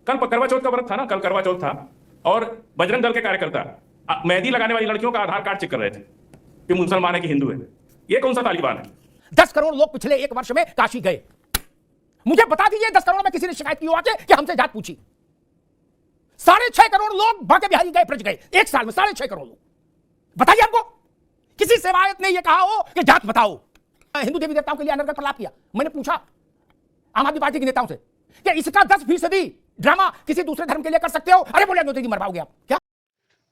कल करवा चौथ का व्रत था ना, कल करवा चौथ था और बजरंग दल के कार्यकर्ता मेहंदी लगाने वाली लड़कियों का आधार कार्ड चेक कर रहे थे कि मुसलमान है कि हिंदू है। ये कौन सा तालिबान है? 10 करोड़ लोग पिछले 1 वर्ष में काशी गए। मुझे बता दीजिए 10 करोड़ में किसी ने शिकायत की हो आके कि हमसे जात पूछी? 6.5 करोड़ लोग बांके बिहारी गए, ब्रज गए 1 साल में, 6.5 करोड़ लोग। बताइए हमको किसी सेवायत ने यह कहा हो कि जात बताओ। हिंदू देवी देवताओं के लिए अनर्गल प्रलाप किया। मैंने पूछा आम आदमी पार्टी के नेताओं से कि इसका 10% ड्रामा किसी दूसरे धर्म के लिए कर सकते हो? अरे बोले मोदी जी मरवाओगे आप क्या?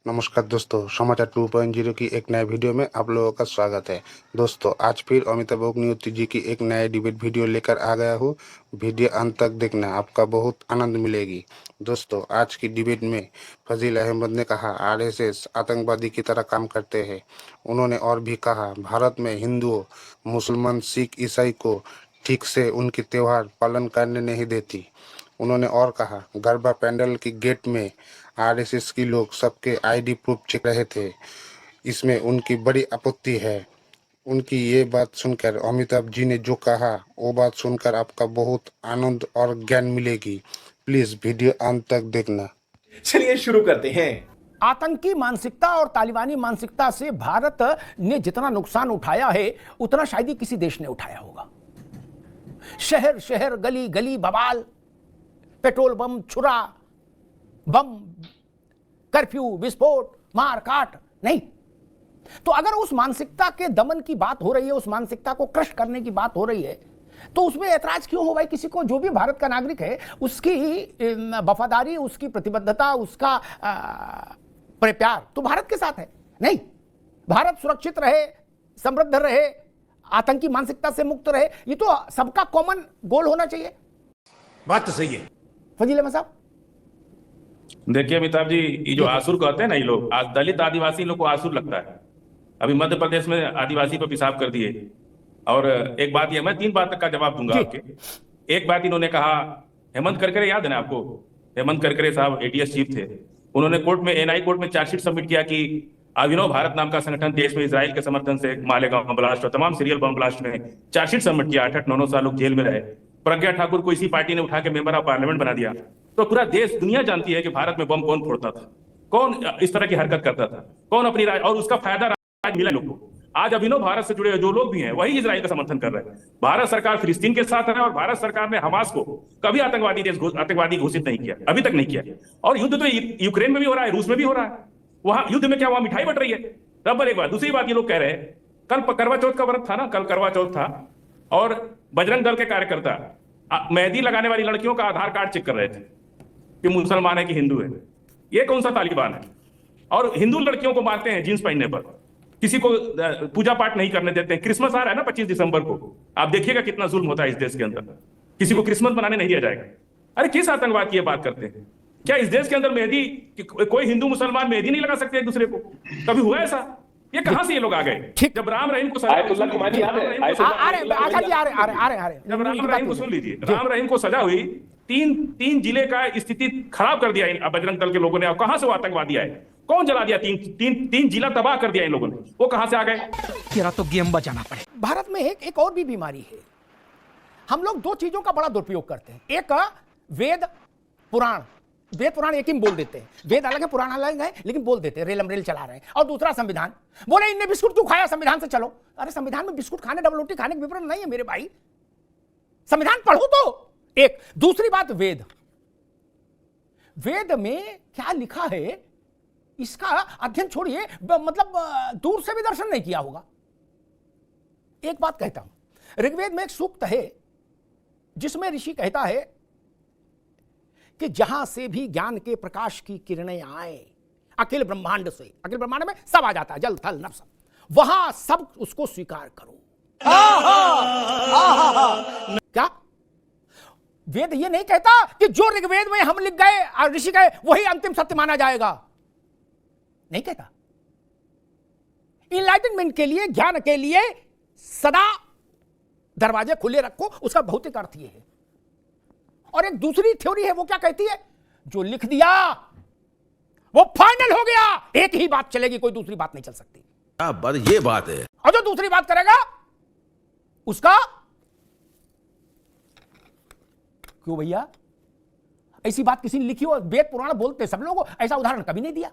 नमस्कार दोस्तों, समाचार 2.0 की एक नए वीडियो में आप लोगों का स्वागत है। दोस्तों आज फिर अमिताभ अग्निहोत्री जी की एक नए डिबेट वीडियो लेकर आ गया हूँ। वीडियो अंत तक देखना, आपका बहुत आनंद मिलेगी। दोस्तों आज की डिबेट में फजील अहमद ने कहा आरएसएस आतंकवादी की तरह काम करते हैं। उन्होंने और भी कहा भारत में हिंदुओं, मुसलमान, सिख, ईसाई को ठीक से उनके त्यौहार पालन करने नहीं देती। उन्होंने और कहा गरबा पैंडल की गेट में आरएसएस की लोग सबके आईडी प्रूफ चेक रहे थे, इसमें उनकी बड़ी आपत्ति है। उनकी ये बात सुनकर अमिताभ जी ने जो कहा वो बात सुनकर आपका बहुत आनंद और ज्ञान मिलेगी। प्लीज वीडियो अंत तक देखना। चलिए शुरू करते हैं। आतंकी मानसिकता और तालिबानी मानसिकता से भारत ने जितना नुकसान उठाया है उतना शायद ही किसी देश ने उठाया होगा। शहर शहर, गली गली बवाल, पेट्रोल बम, छुरा बम, कर्फ्यू, विस्फोट, मार काट। नहीं तो अगर उस मानसिकता के दमन की बात हो रही है, उस मानसिकता को क्रश करने की बात हो रही है, तो उसमें ऐतराज क्यों हो भाई? किसी को, जो भी भारत का नागरिक है, उसकी वफादारी, उसकी प्रतिबद्धता, उसका प्यार तो भारत के साथ है। नहीं, भारत सुरक्षित रहे, समृद्ध रहे, आतंकी मानसिकता से मुक्त रहे, ये तो सबका कॉमन गोल होना चाहिए। बात तो सही है फजील अहमद साहब। देखिए अमिताभ जी, ये जो आसुर कहते हैं ना, ये लोग आज दलित आदिवासी लोग को आसुर लगता है। अभी मध्य प्रदेश में आदिवासी पर पेशाब कर दिए। और एक बात ये, मैं 3 बात तक का जवाब दूंगा आपके। एक बात इन्होंने कहा, हेमंत करकरे याद है ना आपको? हेमंत करकरे साहब एटीएस चीफ थे। उन्होंने कोर्ट में, एनआई कोर्ट में चार्जशीट सबमिट किया कि अभिनव भारत नाम का संगठन देश में इजराइल के समर्थन से मालेगांव ब्लास्ट और तमाम सीरियल बम ब्लास्ट में चार्जशीट सबमिट किया। 8-8, 9-9 साल लोग जेल में रहे। प्रज्ञा ठाकुर को इसी पार्टी ने उठा के मेंबर ऑफ पार्लियामेंट बना दिया। तो पूरा देश, दुनिया जानती है कि भारत में बम कौन फोड़ता था, कौन इस तरह की हरकत करता था, कौन अपनी राय, और उसका फायदा आज मिला लोगों को। आज अभिनव भारत से जुड़े जो लोग भी हैं वही इजराइल का समर्थन कर रहे हैं। भारत सरकार फिलिस्तीन के साथ है और भारत सरकार ने हमास को कभी आतंकवादी घोषित नहीं किया, अभी तक नहीं किया। और युद्ध तो यूक्रेन में भी हो रहा है, रूस में भी हो रहा है। वहां युद्ध में क्या वहां मिठाई बट रही है? रबर एक बात। दूसरी बात ये लोग कह रहे हैं कल करवा चौथ का व्रत था ना, कल करवा चौथ था और बजरंग दल के कार्यकर्ता मेहंदी लगाने वाली लड़कियों का आधार कार्ड चेक कर रहे थे कि मुसलमान है कि हिंदू है। ये कौन सा तालिबान है? और हिंदू लड़कियों को मारते हैं जींस पहनने पर, किसी को पूजा पाठ नहीं करने देते हैं। क्रिसमस आ रहा है ना 25 दिसंबर को, आप देखिएगा कितना जुल्म होता है इस देश के अंदर। किसी को क्रिसमस मनाने नहीं दिया जाएगा। अरे किस आतंकवाद की बात करते हैं? क्या इस देश के अंदर मेहंदी, कोई हिंदू मुसलमान मेहंदी नहीं लगा सकते एक दूसरे को? कभी हुआ ऐसा? ये कहां से ये लोग आ गए? जब राम रहीम को सजा, जब राम रहीम को सुन लीजिए, राम रहीम को सजा हुई, 3 जिले का स्थिति खराब कर दिया बजरंग दल के लोगों ने। कहां से वो आतंकवादी आए? कौन जला दिया? 3 जिला तबाह कर दिया इन लोगों ने। वो कहां से आ गए? तेरा तो गेम बजाना पड़े। भारत में एक और भी बीमारी है। हम लोग 2 चीजों का बड़ा दुरुपयोग करते हैं। एक वेद पुराण, वेद पुराण एक ही बोल देते हैं। वेद अलग है, पुराण अलग है, लेकिन बोल देते हैं, रेलम रेल चला रहे हैं। और दूसरा संविधान। बोले इनने बिस्कुट क्यों खाया, संविधान से चलो। अरे संविधान में बिस्कुट खाने, डबल रोटी खाने के विवरण नहीं है मेरे भाई। संविधान पढ़ो तो। एक दूसरी बात, वेद में क्या लिखा है इसका अध्ययन छोड़िए, मतलब दूर से भी दर्शन नहीं किया होगा। एक बात कहता हूं, ऋग्वेद में एक सूक्त है जिसमें ऋषि कहता है कि जहां से भी ज्ञान के प्रकाश की किरणें आए, अखिल ब्रह्मांड से, अखिल ब्रह्मांड में सब आ जाता है, जल थल नभ सब, वहां सब उसको स्वीकार करो। क्या वेद ये नहीं कहता कि जो ऋग्वेद में हम लिख गए और ऋषि गए वही अंतिम सत्य माना जाएगा? नहीं कहता। इनलाइटनमेंट के लिए, ज्ञान के लिए सदा दरवाजे खुले रखो, उसका भौतिक अर्थ यह है। और एक दूसरी थ्योरी है, वो क्या कहती है? जो लिख दिया वो फाइनल हो गया, एक ही बात चलेगी, कोई दूसरी बात नहीं चल सकती। ये बात है। और जो दूसरी बात करेगा उसका क्यों भैया? ऐसी बात किसी ने लिखी हो, वेद पुराण बोलते सब लोग, ऐसा उदाहरण कभी नहीं दिया।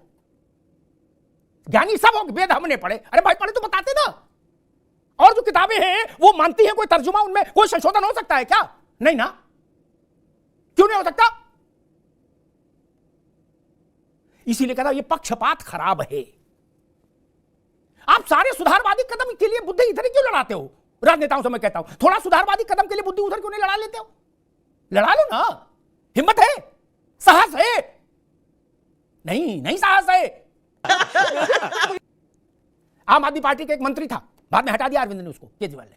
ज्ञानी सब हो, वेद हमने पढ़े, अरे भाई पढ़े तो बताते ना। और जो किताबें हैं वो मानती हैं कोई तर्जुमा, उनमें कोई संशोधन हो सकता है क्या? नहीं ना, क्यों नहीं हो सकता? इसीलिए कहता ये पक्षपात खराब है। आप सारे सुधारवादी कदम के लिए बुद्धि इधर ही क्यों लड़ाते हो? राजनेताओं से मैं कहता हूं थोड़ा सुधारवादी कदम के लिए बुद्धि उधर क्यों नहीं लड़ा लेते हो? लड़ा लो ना, हिम्मत है, साहस है। नहीं नहीं साहस है। आम आदमी पार्टी के एक मंत्री था, बाद में हटा दिया अरविंद ने उसको, केजरीवाल ने।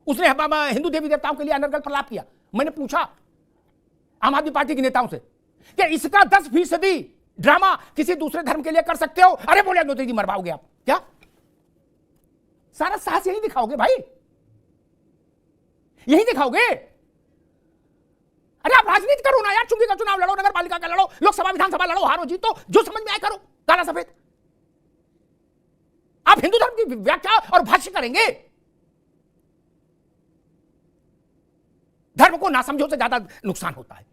उसने हिंदू देवी देवताओं के लिए अनर्गल प्रलाप किया। मैंने पूछा आम आदमी पार्टी के नेताओं से कि इसका 10% ड्रामा किसी दूसरे धर्म के लिए कर सकते हो? अरे बोले मोदी जी मरवाओगे आप क्या? सारा साहस यही दिखाओगे भाई, यही दिखाओगे? अरे आप राजनीति करो ना यार, चुंगी का चुनाव लड़ो, नगर पालिका का लड़ो, लोकसभा विधानसभा लड़ो, हारो जीतो, जो समझ में आए करो, काला सफेद। आप हिंदू धर्म की व्याख्या और भाष्य करेंगे? धर्म को नासमझो से ज्यादा नुकसान होता है।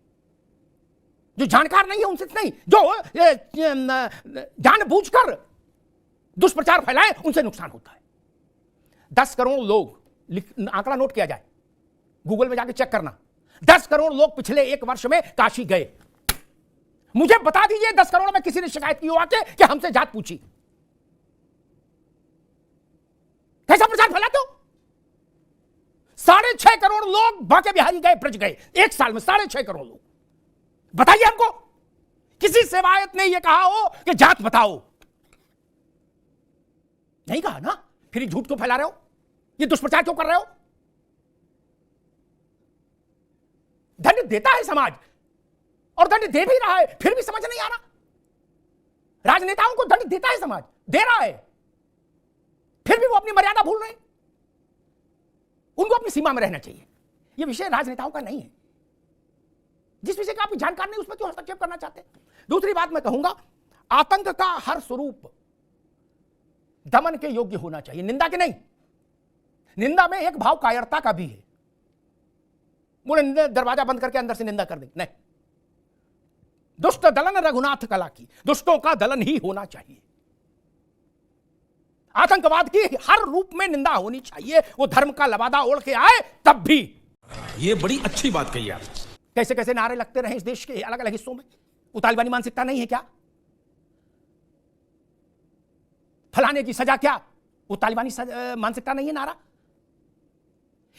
जो जानकार नहीं है उनसे नहीं, जो जानबूझकर दुष्प्रचार फैलाए उनसे नुकसान होता है। 10 करोड़ लोग, आंकड़ा नोट किया जाए, गूगल में जाके चेक करना, 10 करोड़ लोग पिछले 1 वर्ष में काशी गए। मुझे बता दीजिए 10 करोड़ में किसी ने शिकायत की हो आके कि हमसे जात पूछी? कैसा प्रचार फैलाते हो? 6.5 करोड़ लोग बांके बिहारी गए, ब्रज गए 1 साल में, 6.5 करोड़ लोग। बताइए हमको, किसी सेवायत ने यह कहा हो कि जात बताओ? नहीं कहा ना, फिर ये झूठ क्यों फैला रहे हो? ये दुष्प्रचार क्यों कर रहे हो? दंड देता है समाज और दंड दे भी रहा है, फिर भी समझ नहीं आ रहा। राजनेताओं को दंड देता है समाज, दे रहा है, फिर भी वो अपनी मर्यादा भूल रहे हैं। उनको अपनी सीमा में रहना चाहिए। ये विषय राजनेताओं का नहीं है। जिस विषय का आप जानकार नहीं उसमें क्यों हस्तक्षेप करना चाहते हैं? दूसरी बात मैं कहूंगा, आतंक का हर स्वरूप दमन के योग्य होना चाहिए, निंदा के नहीं। निंदा में एक भाव कायरता का भी है। बोले दरवाजा बंद करके अंदर से निंदा कर दें, नहीं। दुष्ट दलन रघुनाथ कला की, दुष्टों का दलन ही होना चाहिए। आतंकवाद की हर रूप में निंदा होनी चाहिए, वो धर्म का लबादा ओढ़ के आए तब भी। ये बड़ी अच्छी बात कही आप। कैसे कैसे नारे लगते रहे इस देश के अलग अलग हिस्सों में। वो तालिबानी मानसिकता नहीं है क्या? फलाने की सजा क्या, वो तालिबानी मानसिकता नहीं है नारा?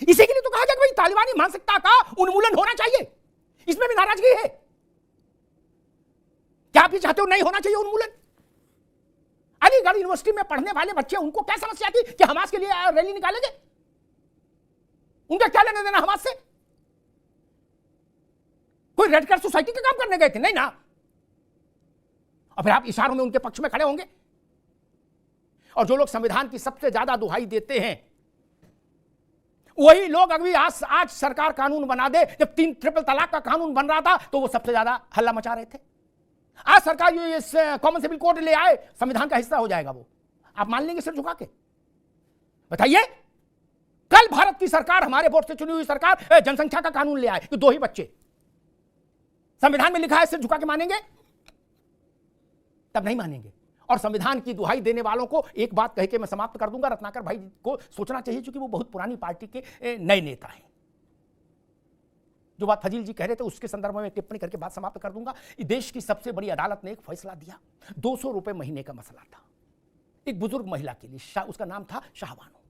इसी के लिए तो कहा गया कि भाई तालिबानी मानसिकता का उन्मूलन होना चाहिए। इसमें भी नाराजगी है। क्या आप ये चाहते हो नहीं होना चाहिए उन्मूलन? अलीगढ़ यूनिवर्सिटी में पढ़ने वाले बच्चे, उनको क्या समस्या थी कि हमास के लिए रैली निकालेंगे? उनका क्या लेना देना हमास से? कोई रेड क्रॉस सोसाइटी के काम करने गए थे? नहीं ना। और फिर आप इशारों में उनके पक्ष में खड़े होंगे। और जो लोग संविधान की सबसे ज्यादा दुहाई देते हैं वही लोग अभी आज सरकार कानून बना दे। जब 3 ट्रिपल तलाक का कानून बन रहा था तो वो सबसे ज्यादा हल्ला मचा रहे थे। आज सरकार ये कॉमन सिविल कोड ले आए, संविधान का हिस्सा हो जाएगा वो। आप मान लेंगे सिर झुका के? बताइए, कल भारत की सरकार, हमारे वोट से चुनी हुई सरकार, जनसंख्या का कानून ले आए तो 2 ही बच्चे, संविधान में लिखा है, सिर झुका के मानेंगे? तब नहीं मानेंगे। और संविधान की दुहाई देने वालों को एक बात कह के मैं समाप्त कर दूंगा। रत्नाकर भाई को सोचना चाहिए, क्योंकि वो बहुत पुरानी पार्टी के नए नेता हैं। जो बात फजील जी कह रहे थे उसके संदर्भ में टिप्पणी करके बात समाप्त कर दूंगा। देश की सबसे बड़ी अदालत ने एक फैसला दिया, 200 रुपए महीने का मसला था एक बुजुर्ग महिला के लिए, उसका नाम था शाहबानो।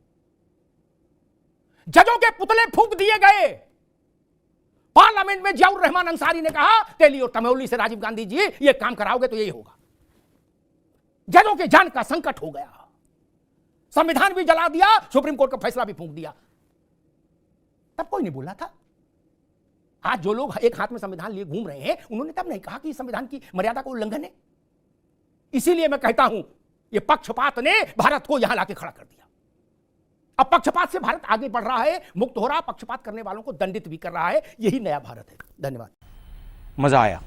जजों के पुतले फूंक दिए गए। पार्लियामेंट में जियाउर रहमान अंसारी ने कहा, तेली और तमौली से राजीव गांधी जी ये काम कराओगे तो यही होगा। जजों के जान का संकट हो गया। संविधान भी जला दिया, सुप्रीम कोर्ट का फैसला भी फूंक दिया। तब कोई नहीं बोला था। आज जो लोग एक हाथ में संविधान लिए घूम रहे हैं, उन्होंने तब नहीं कहा कि संविधान की मर्यादा का उल्लंघन है। इसीलिए मैं कहता हूं, यह पक्षपात ने भारत को यहां लाके खड़ा कर दिया। अब पक्षपात से भारत आगे बढ़ रहा है, मुक्त हो रहा, पक्षपात करने वालों को दंडित भी कर रहा है। यही नया भारत है। धन्यवाद। मजा आया।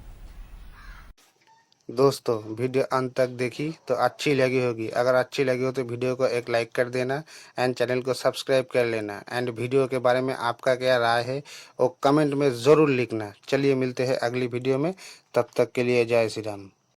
दोस्तों वीडियो अंत तक देखी तो अच्छी लगी होगी। अगर अच्छी लगी हो तो वीडियो को एक लाइक कर देना एंड चैनल को सब्सक्राइब कर लेना एंड वीडियो के बारे में आपका क्या राय है वो कमेंट में ज़रूर लिखना। चलिए मिलते हैं अगली वीडियो में, तब तक के लिए जय श्री राम।